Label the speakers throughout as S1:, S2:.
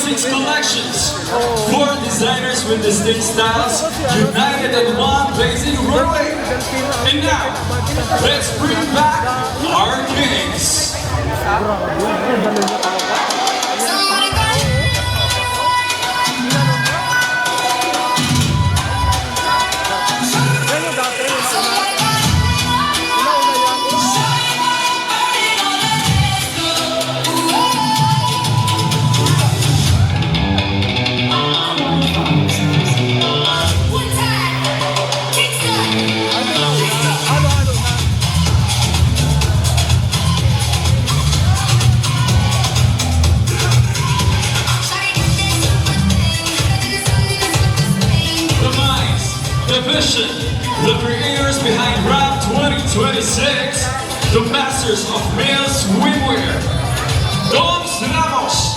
S1: 2026 collections. 4 designers with distinct styles, united in one blazing runway. And now, let's bring back our kings. The vision, the creators behind Rap 2026, the masters of male swimwear, Dons Ramos.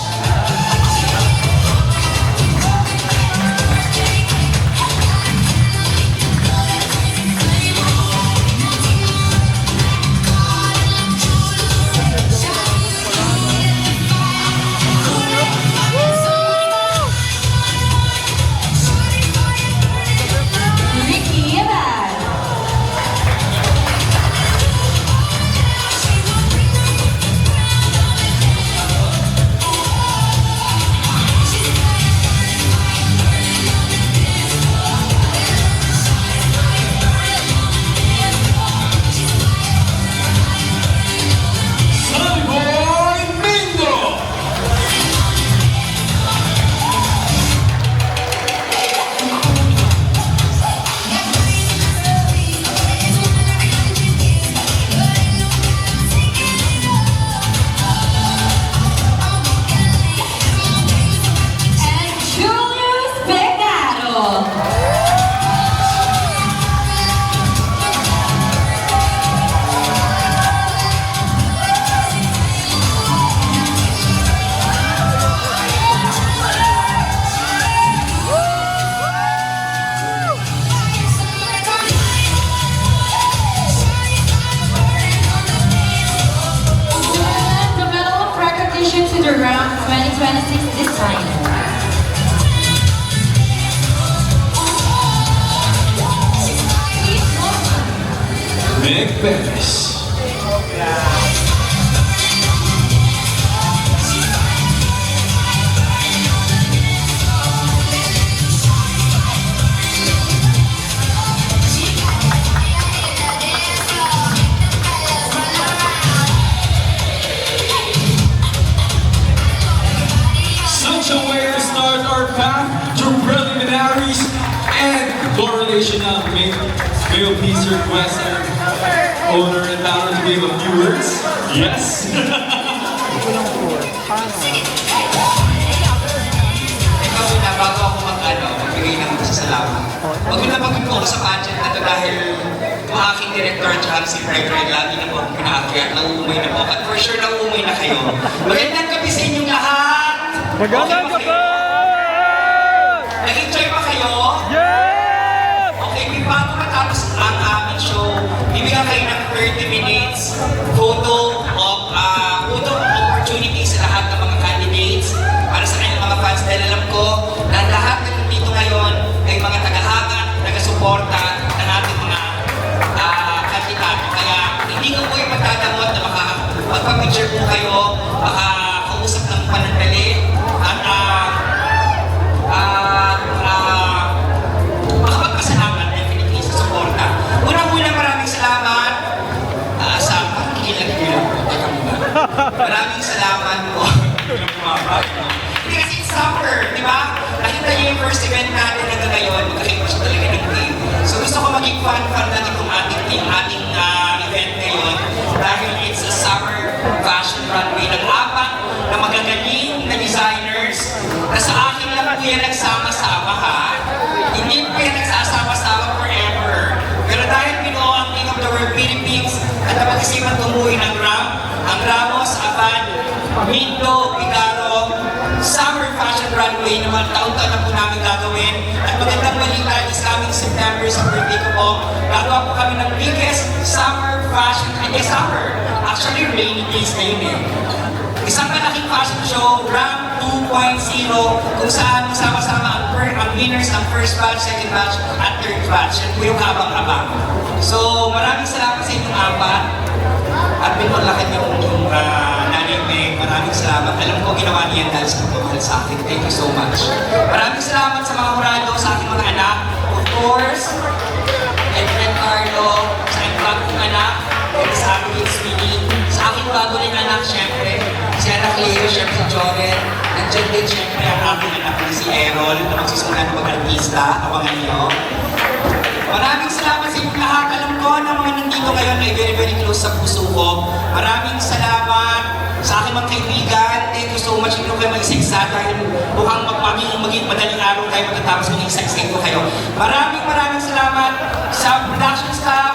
S2: To the round 2026 designer.
S1: Meg Perez. Such a way to start our path to preliminaries and coronation of male piece requester, owner and founder to give a few words. Yes.
S3: Ikaw na, bago ako magbigay ng pasasalamat. Huwag na pagpipin ko sa pageant na ito dahil ang aking director at si Fred lagi na po pinaakyat, nauumay na po. At for sure, nauumay na kayo. Magandang gabi sa inyong lahat!
S4: Magandang gabi!
S3: Nag-enjoy ba kayo?
S4: Yes!
S3: Okay, bago matapos ang aming show, bibigyan kayo ng 30 minutes photo opportunity sa lahat ng mga candidates para sa kanilang mga fans dahil alam ko na lahat na nandito ngayon ay mga tagahanga, taga-suporta ng ating mga kandidato. Kaya hindi ko po yung magdadamot na magpapicture po kayo, makakausap ng panandali at makapagpasalamat definitely sa suporta. Unang-una maraming salamat sa pagkikilag-kilag po. Teka muna. Maraming salamat po. Hindi kasi it's summer, di ba? Nakita niyo yung first event natin na ngayon, magkakita siya talaga ng team. So gusto ko maging fun lang itong ating team, ating event ngayon dahil it's a summer fashion runway. Nag-apat na magagaling na designers na sa akin lang po yan nagsama-sama ha. Hindi po yan nagsasama-sama forever. Pero dahil binuo ang King of the World Philippines at napag-isipan tumuhin ang Ramos, Abad, Mindo, Pigaro, Summer Fashion Runway na mga taon-taon na po namin gagawin. At magandang balita is coming September sa birthday ko po. Gagawa po kami ng biggest summer fashion, summer. Actually, rainy days na yun eh. Isang malaking fashion show, Ram 2 kung saan sama-sama ang winners ng first batch, second batch, at third batch. Yan po yung habang-habang. So, maraming salamat sa inyong apat. At pinaglakan yung Nanay Meg, maraming salamat. Alam ko ginawa niyan dahil sa pagmamahal sa akin. Thank you so much. Maraming salamat sa mga hurado, sa aking mga anak. Of course, kay Fred Carlo, sa aking bagong anak, kay sa aking Sweeney, sa aking bago rin anak, syempre, si anak Leo, syempre si Joren. Nandiyan din syempre ang aking anak na si Errol, na magsisimula ng mag-artista. Abangan niyo. Maraming salamat sa inyong lahat. Alam ko na mga nandito ngayon ay very, very close sa puso ko. Maraming salamat sa aking mga kaibigan. Thank you so much. Hindi ko kayo mag-isa dahil mukhang maging madaling araw tayo matatapos kung isa-isa ko kayo. Maraming salamat sa production staff,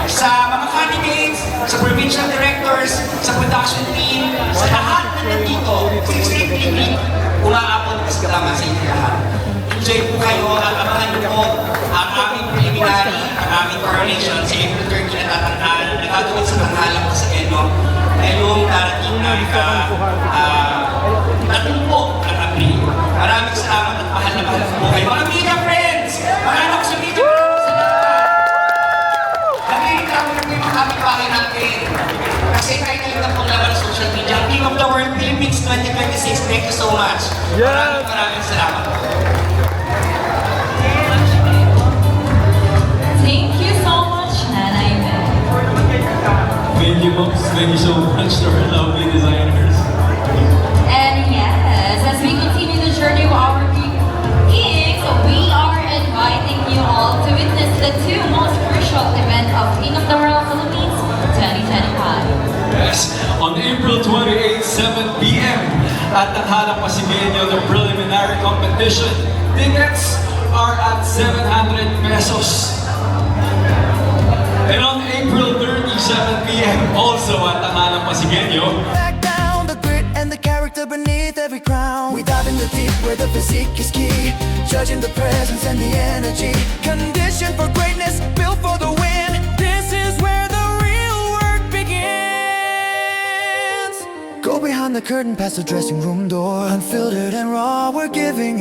S3: sa mga candidates, sa provincial directors, sa production team, sa lahat na nandito. 68 umaapon kasi salamat sa inyo lahat. Enjoy po kayo at abangan po ang aming preliminary, ang aming coronation sa April 30 na tatandaan na gagawin sa tanghalang sa Eno ngayong darating na tatlumpo ng April. Maraming salamat at mahal na mahal po kayo. Mga media friends! Mga anak sa media friends! Nagreklamo na po yung mga kapitbahay natin. Kasi kahit kayo na pong laban sa social media, ang King of the World Philippines 2026, thank you so much. Maraming salamat.
S2: Thank you so much, Nanay Meg.
S1: Thank you, folks. Thank you so much to our lovely designers.
S2: And yes, as we continue the journey of our kings, we are inviting you all to witness the two most crucial events of King of the World Philippines 2025.
S1: Yes, on April 28, 7 p.m. at Tanghalang Pasigueño, the preliminary competition. Tickets are at 700 pesos. And on April 30, 7 p.m. also at Tanghalang Pasigueño.
S5: Back down the grit and the character beneath every crown. We dive in the deep where the physique is key, judging the presence and the energy. Conditioned for greatness, built for the win. This is where the real work begins. Go behind the curtain, past the dressing room door. Unfiltered and raw, we're giving you